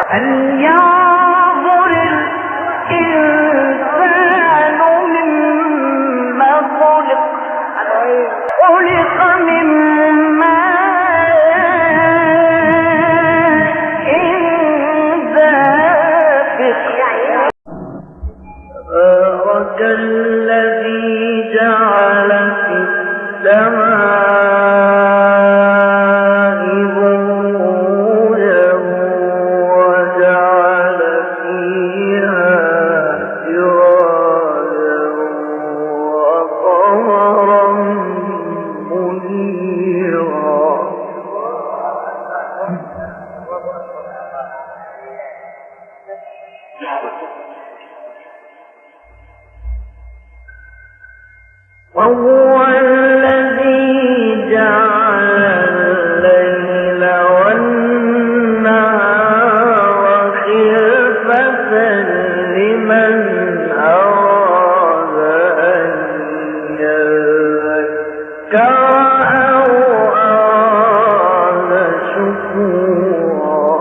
هل ينظر الإنسان مما خلق من ماء دافق تبارك الذي جعل في السماء بروجا وجعل فيها سراجا وقمرا منيرا وهو الذي جعل الليل والنهار خلفة لمن أراد أن يذكر أو أراد شكورا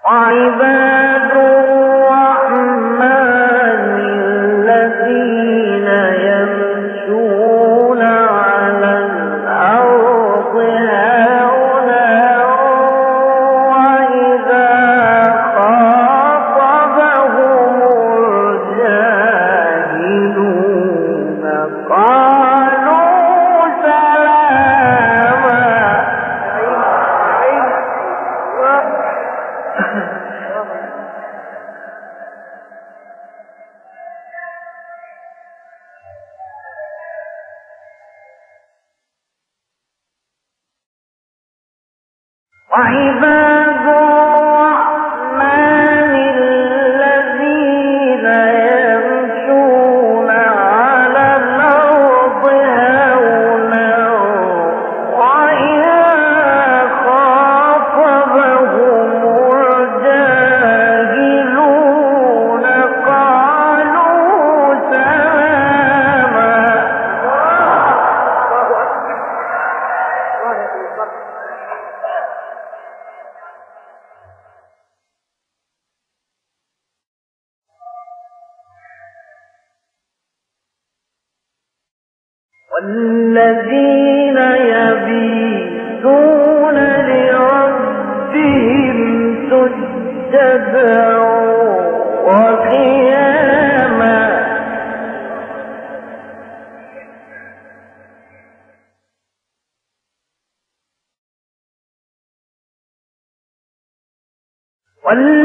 وعباد الرحمن الذين يمشون على الأرض هونا وإذا خاطبهم الجاهلون قالوا سلاما وعباد الرحمن الذين يمشون على الأرض هونا وإذا خاطبهم الجاهلون قالوا سلاما والذين يبيتون لربهم سجدا وقياما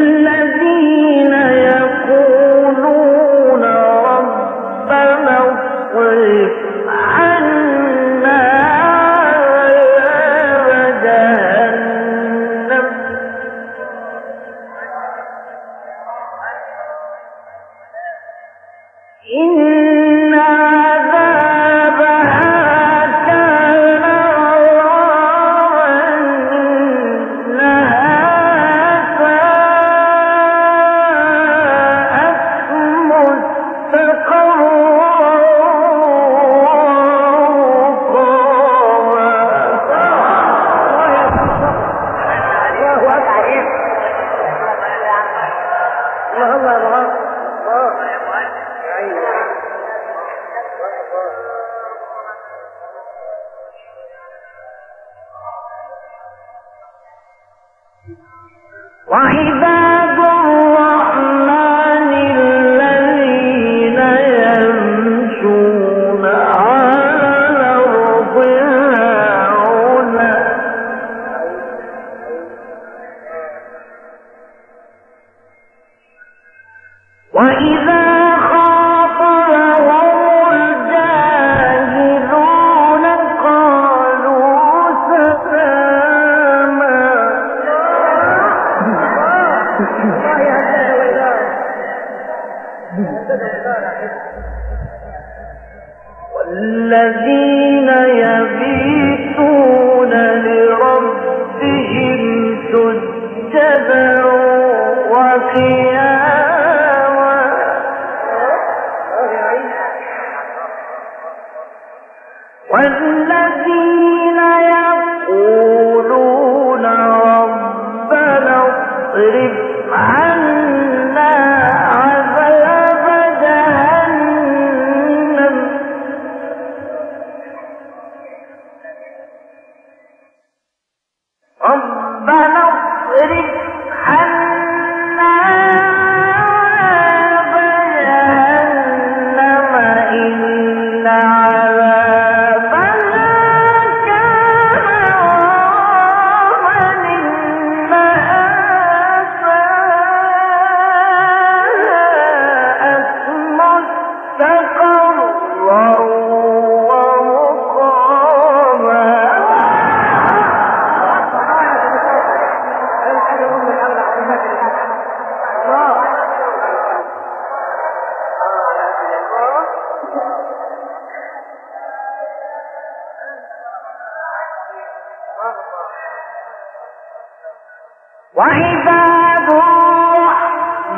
والذين يقولون ربنا اصرف عنا عذاب جهنم إن عذابها كان غراما إنها ساءت مستقرا وعباد الرحمن الذين يمشون على الأرض هونا وإذا خاطبهم الجاهلون قالوا سلاما اصرف عنا عذاب جهنم ربنا اصرف عنا عذاب جهنم إن عذابها كان غراما إنها ساءت مستقرا ومقاما. وعباد الرحمن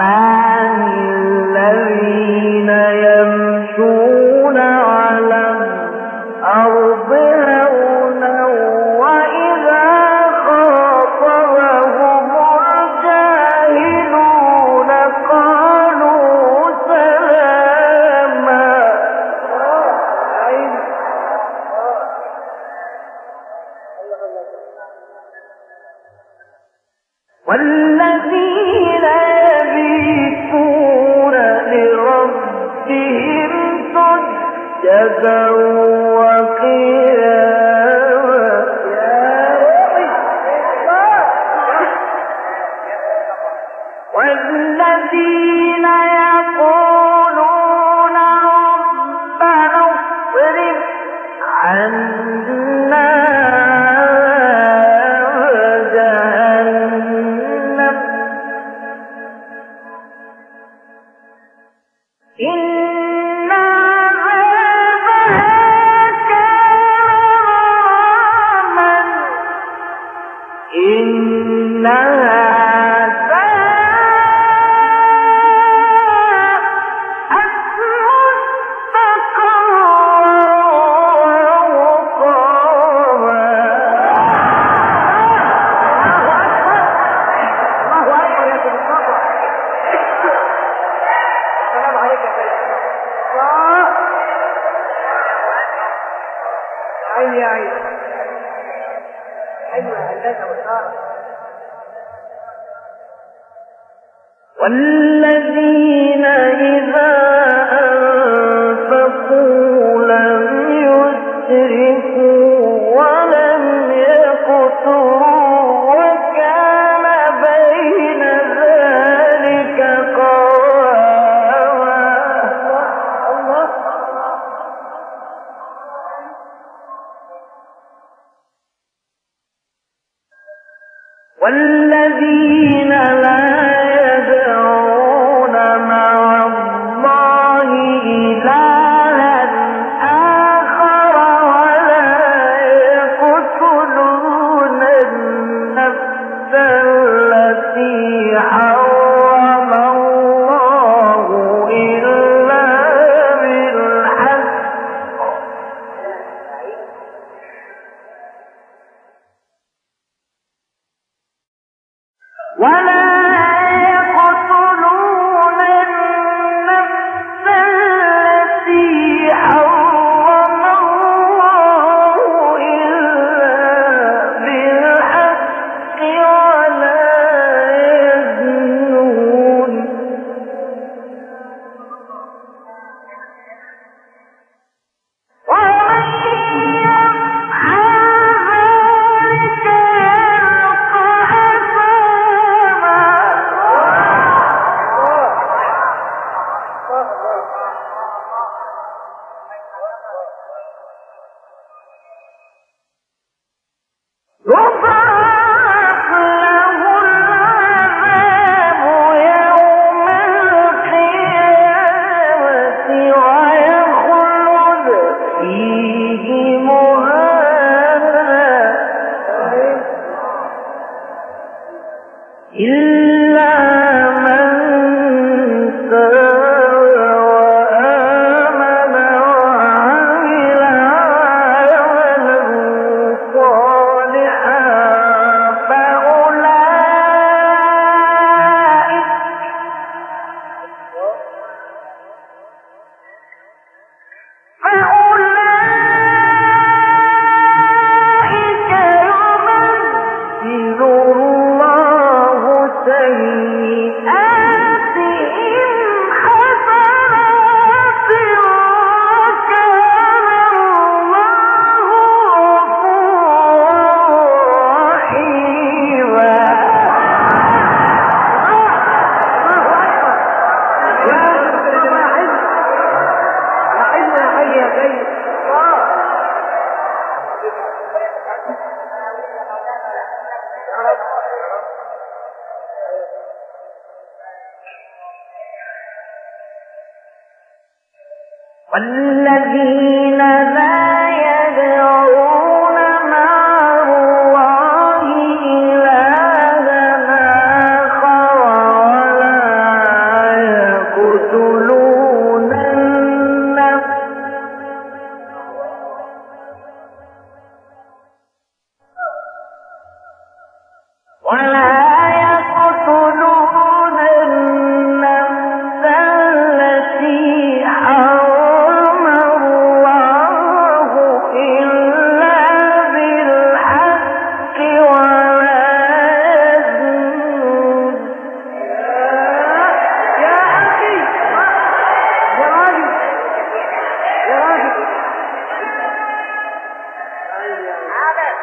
الذين يمشون على الأرض هونا وإذا خاطبهم الجاهلون قالوا سلاما. والذين يبيتون لربهم سجدا وقياما. والذين يقولون ربنا اصرف عنا إن عذابها كان غراما إنها ساءت مستقرا ومقاما. الله أكبر يا سيدي. السلام عليك يا سيدي. عيني يا عيني. أيوة هندسة وإشارة. والذين إذا أنفقوا لم يسرفوا ولم يقتروا وكان بين ذلك قواما. والذين لا يدعون مع الله إلها آخر ولا يقتلون النفس التي حرم الله إلا بالحق ولا يقتلون النفس التي حرم الله إلا بالحق ولا يزنون ومن يفعل ذلك يلقى أثاما.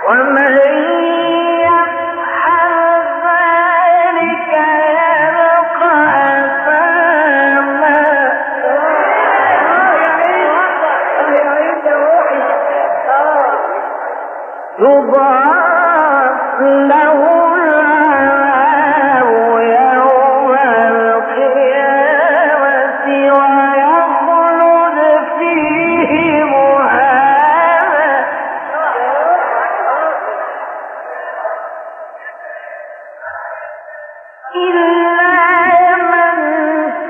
ومن يفعل ذلك يلقى أثاما يضاعف له العذاب يوم القيامة ويخلد فيه مهانا إلا من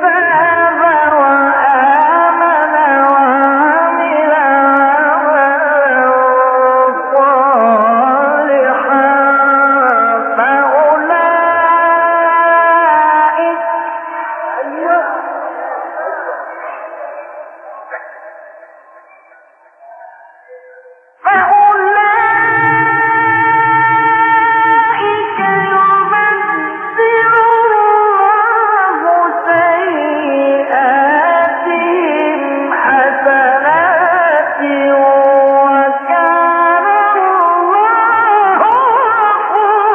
تاب وآمن وعمل عملا صالحا فأولئك يبدل الله سيئاتهم حسنات وكان الله غفورا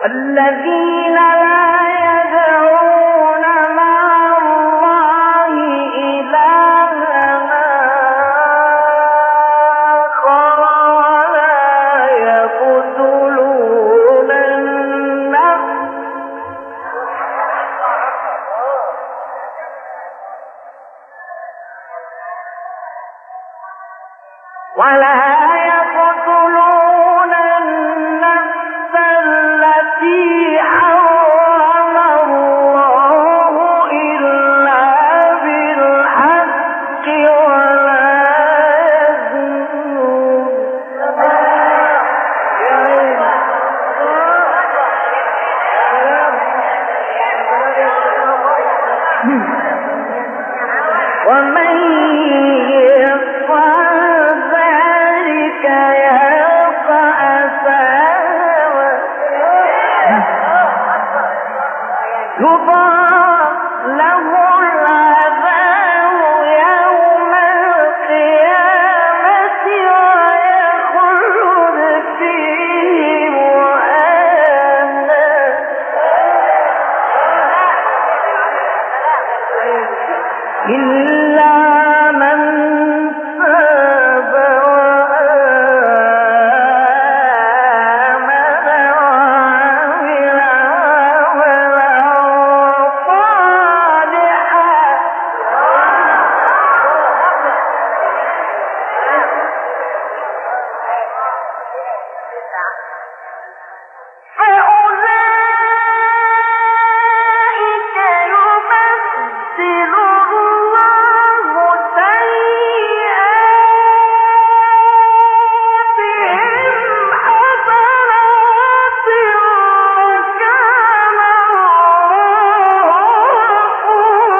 الذين لا يدعون مع الله إلها آخر ولا يقتلون النفس التي حرم الله إلا بالحق ولا يزنون ومن يفعل ذلك يلقى أثاما يضاعف له العذاب يوم القيامة ويخلد فيه مهانا إلا من تاب وآمن وعمل عملا صالحا فأولئك يبدل الله سيئاتهم حسنات وكان الله غفورا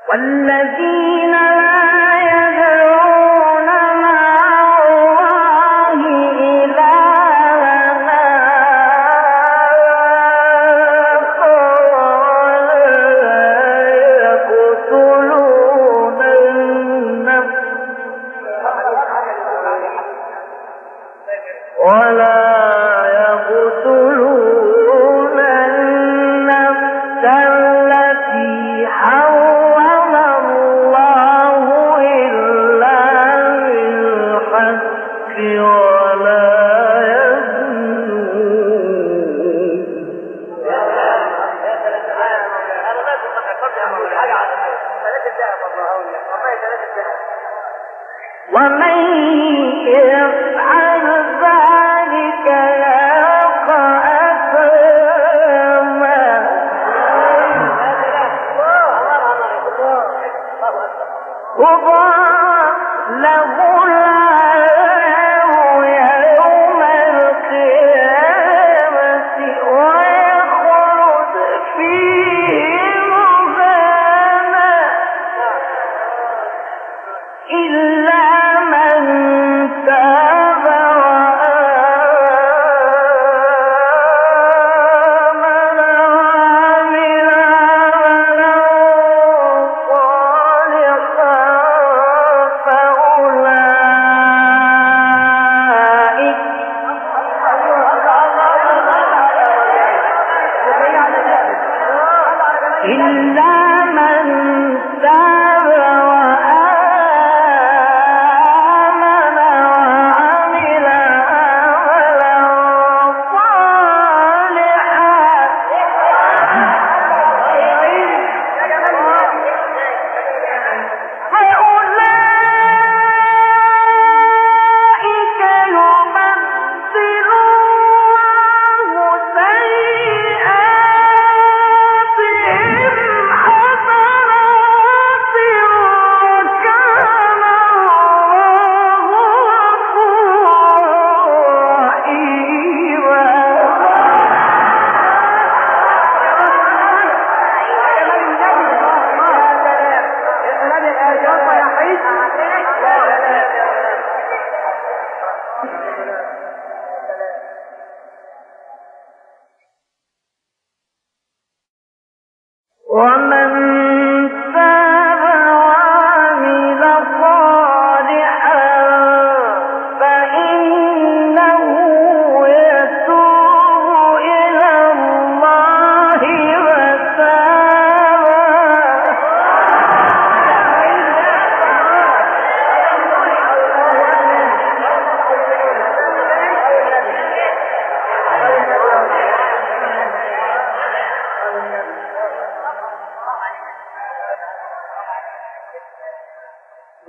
والذين لا يدعون مع الله إلها آخر ولا يقتلون النفس التي حرم الله إلا بالحق ولا يزنون ومن يفعل ذلك يلقى أثاما يضاعف له العذاب يوم القيامة ويخلد فيه مهانا إلا من تاب وآمن وعمل عملا صالحا إلا من تاب وآمن وعمل عملا صالحا فأولئك يبدل الله سيئاتهم حسنات وكان الله غفورا رحيما ومن تاب وعمل صالحا فإنه يتوب إلى الله متابا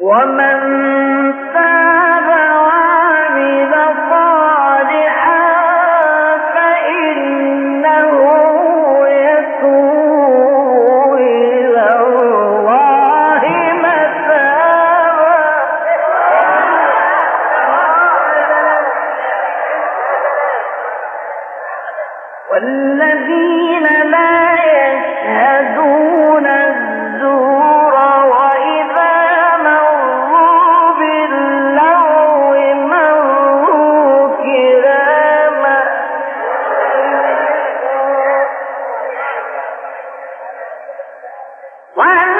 ومن تاب وعمل صالحا فإنه يتوب إلى الله متابا والذين لا يشهدون الزور وإذا مروا باللغو مروا كراما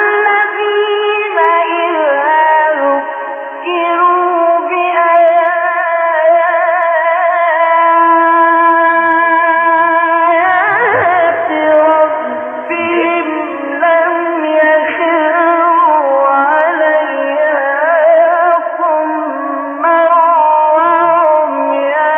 والذين إذا ذكروا بآيات ربهم لم يخروا عليها صما وعميانا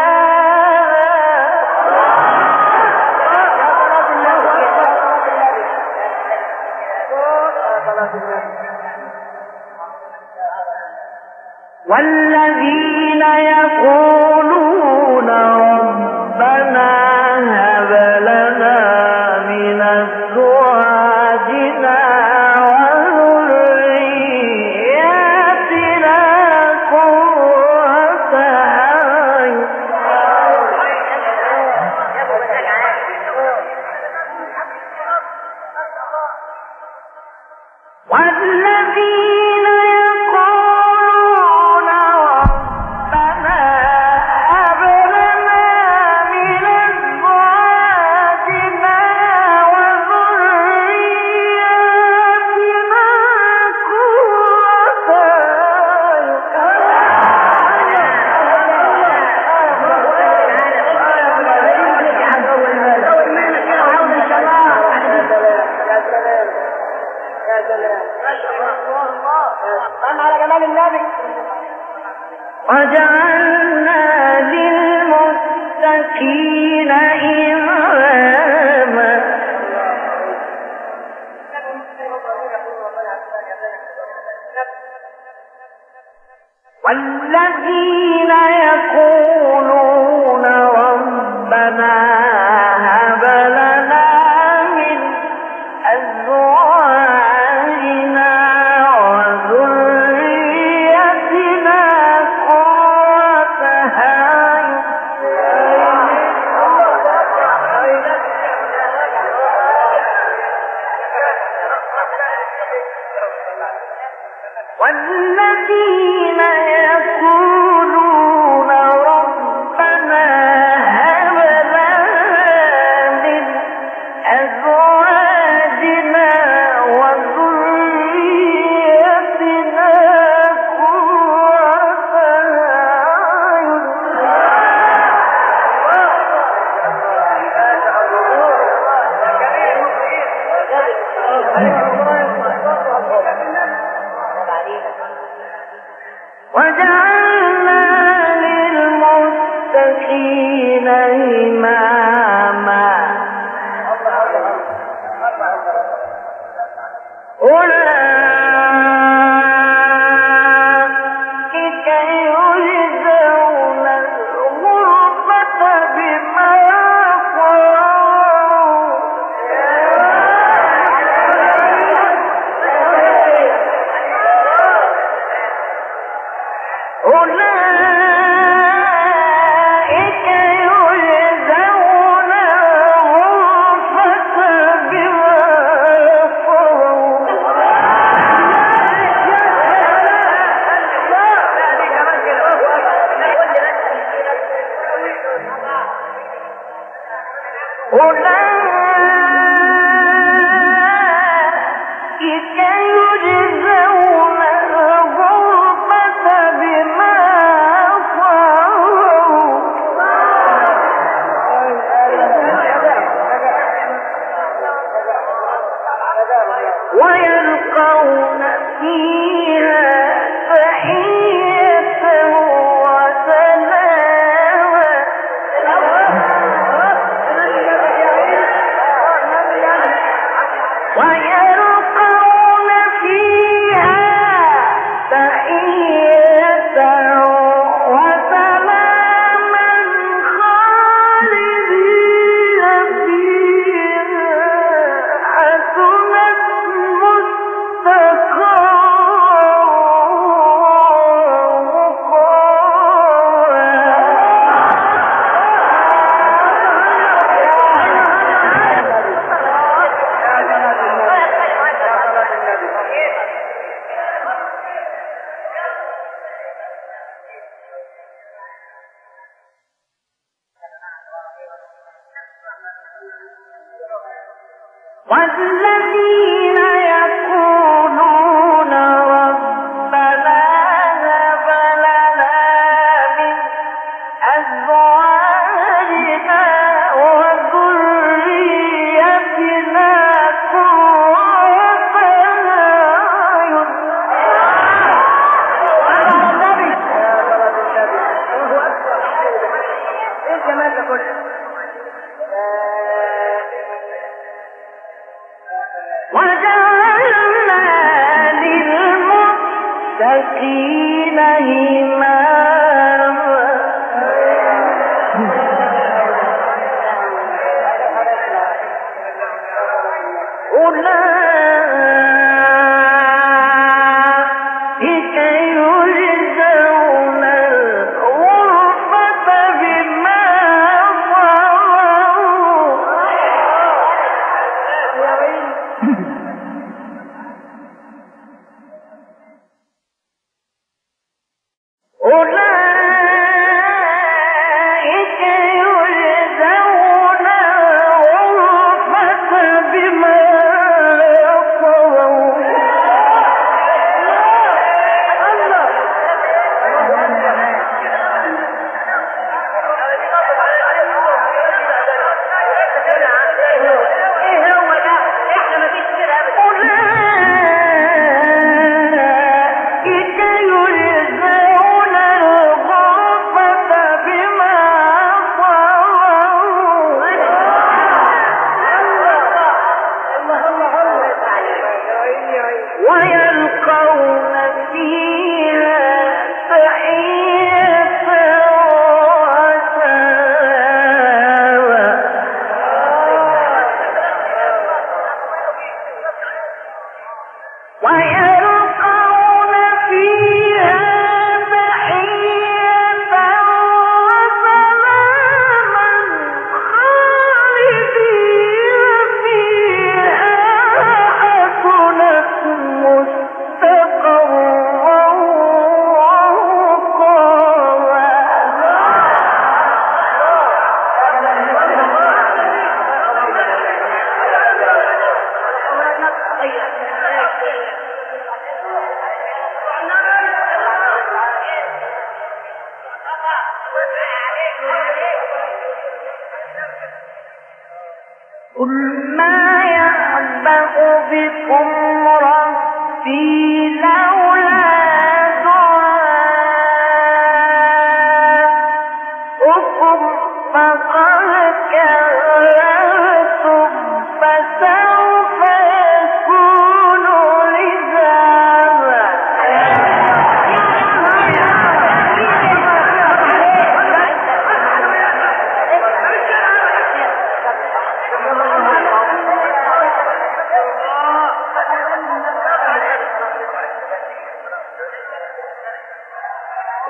والذين يقولون ربنا هب لنا من أزواجنا وذرياتنا قرة أعين والذين يقولون ربنا هب لنا من أزواجنا وذرياتنا قرة وجعلنا للمتقين إماما والذين يقولون ربنا هب لنا من أزواجنا وذرياتنا والذين يقولون ربنا هب لنا من أزواجنا وذريتنا قرة وجعلنا للمتقين إماما أولئك يجزون الغرفة بما صبروا أولئك يجزون الغرفة بما صبروا أولئك يجزون الغرفة بما صبروا ويلقون فيها تحية وسلاما ويلقون فيها تحية وسلاما خالدين فيها حسنت مستقرا والذين يقولون ربنا هب لنا من أزواجنا وذريتنا قرة أعين وجعلنا للمتقين إماما أولئك يجزون الغرفة بما صبروا أولئك يجزون الغرفة بما صبروا أولئك يجزون الغرفة بما صبروا ويلقون فيها تحية وسلاما ويلقون فيها تحية وسلاما خالدين فيها حسنت مستقرا بكم ربي لولا دعاؤكم فقد كذبتم فسوف يكون لزاما.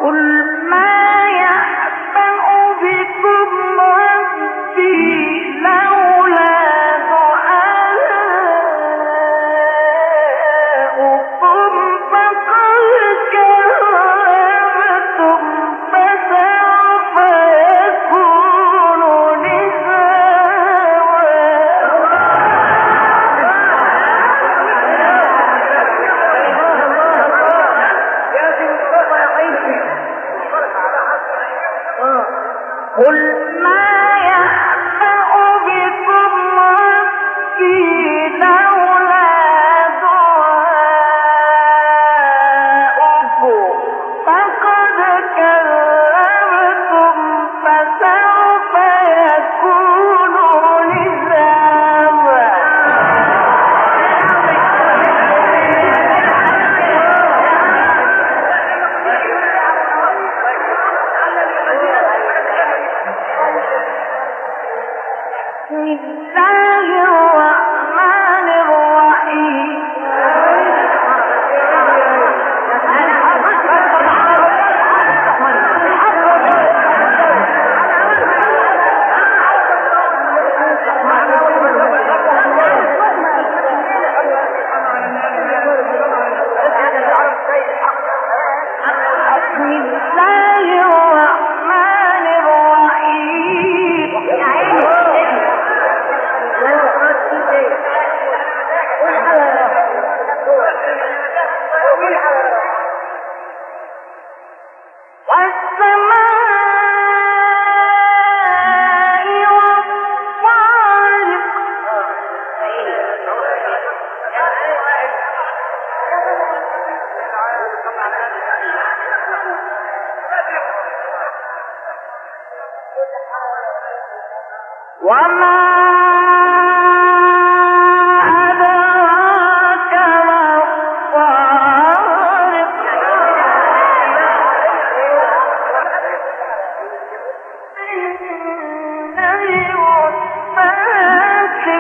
قل ما يعبأ بكم ربي لولا دعاؤكم فقد كذبتم فسوف يكون قل ما يعبأ بكم ربي لولا دعاؤكم فقد كذبتم فسوف يكون لزاما. بسم الله الرحمن الرحيم. بسم الله الرحمن الرحيم. والسماء والطارق وما أدراك ما الطارق النجم الثاقب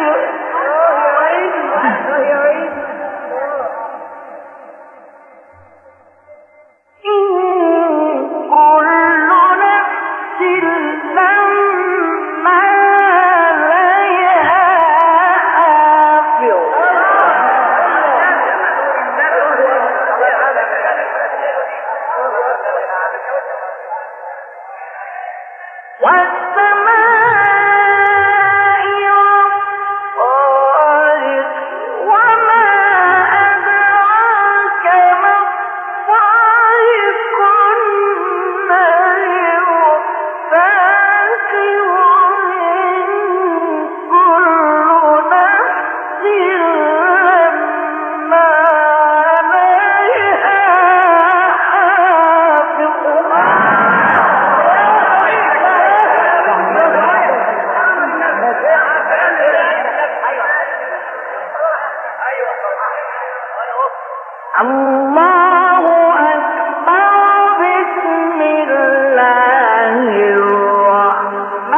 إن كل نفس لما عليها حافظ. والسماء والطارق وما أدراك ما الطارق النجم الثاقب إن كل نفس لما عليها حافظ. الله أكبر. بسم الله الرحمن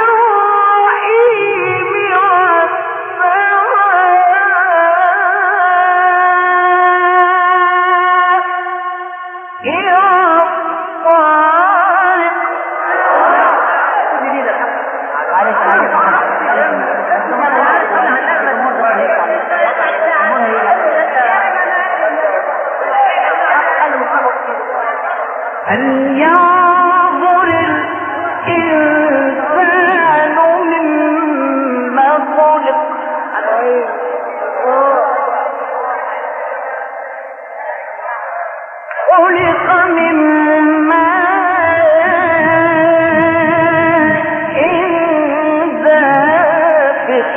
الرحيم. فلينظر الإنسان مما خلق. خلق من ماء دافق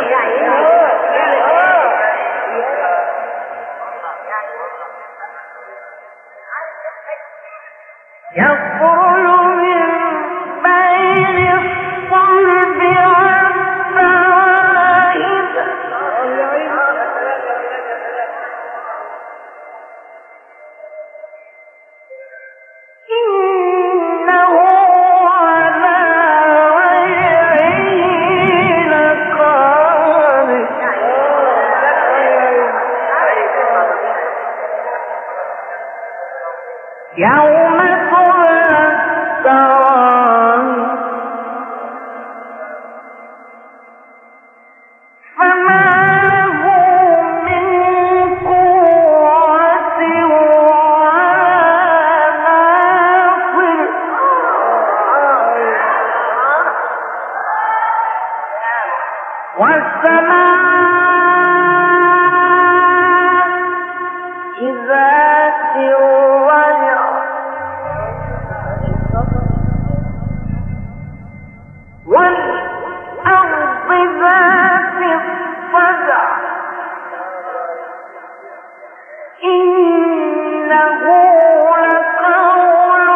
يوم تبلى السرائر فما له من قوة ولا ناصر والسماء ذات الرجع والأرض ذات الصدع إنه لقول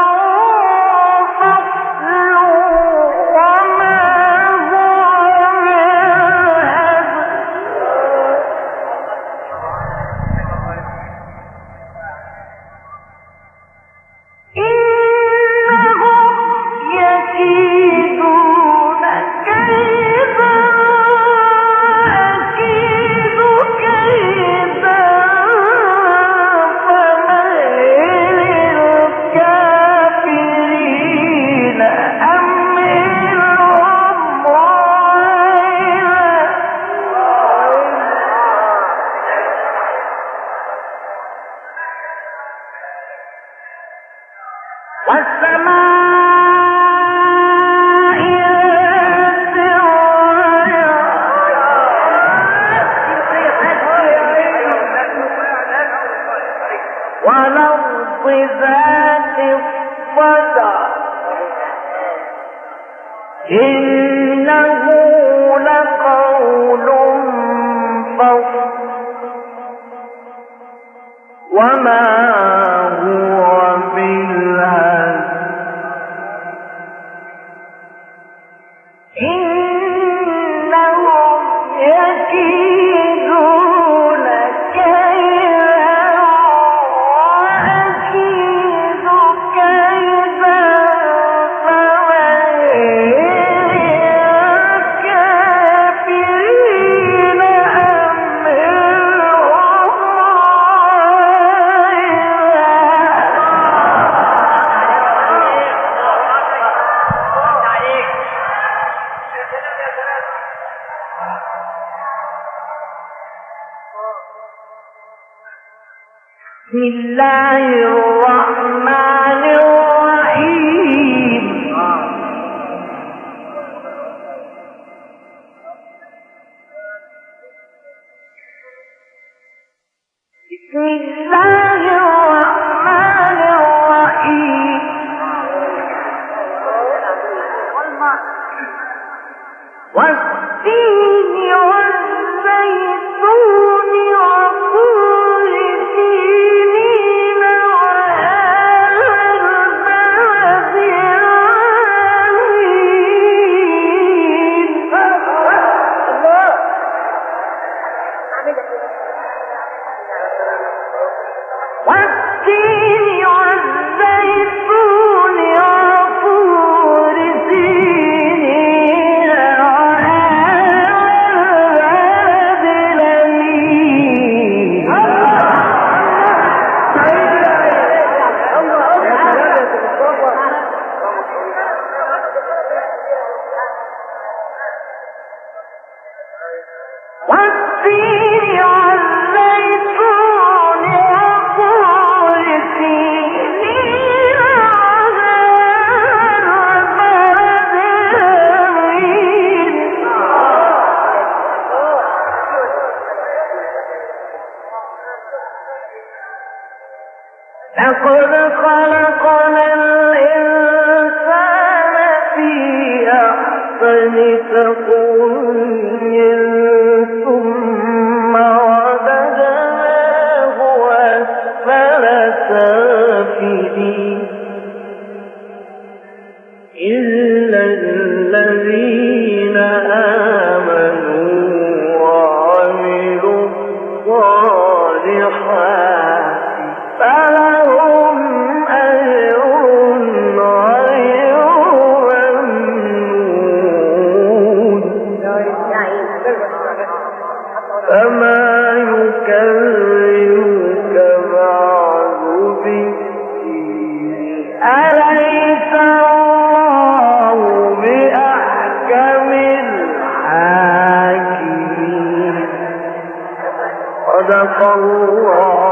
فصل وما هو بالهزل إنهم يكيدون كيدا أكيد كيدا فمهل الكافرين أمهلهم رويدا والسماء ذات الرجع والأرض ذات الصدع إنه لقول فصل وما هو بالهزل إنهم يكيدون كيدا وأكيد كيدا فمهل الكافرين أمهلهم بسم الله الرحمن الرحيم بسم الله الرحمن الرحيم والتين والزيتون وطور سينين وهذا البلد الأمين والتين والزيتون وطور سينين وهذا البلد الأمين والتين والزيتون وطور سينين وهذا البلد الأمين لقد خلقنا الإنسان في أحسن تقويم ثم رددناه أسفل سافلين فما يكذبك بعد بالدين أليس الله بأحكم الحاكمين صدق الله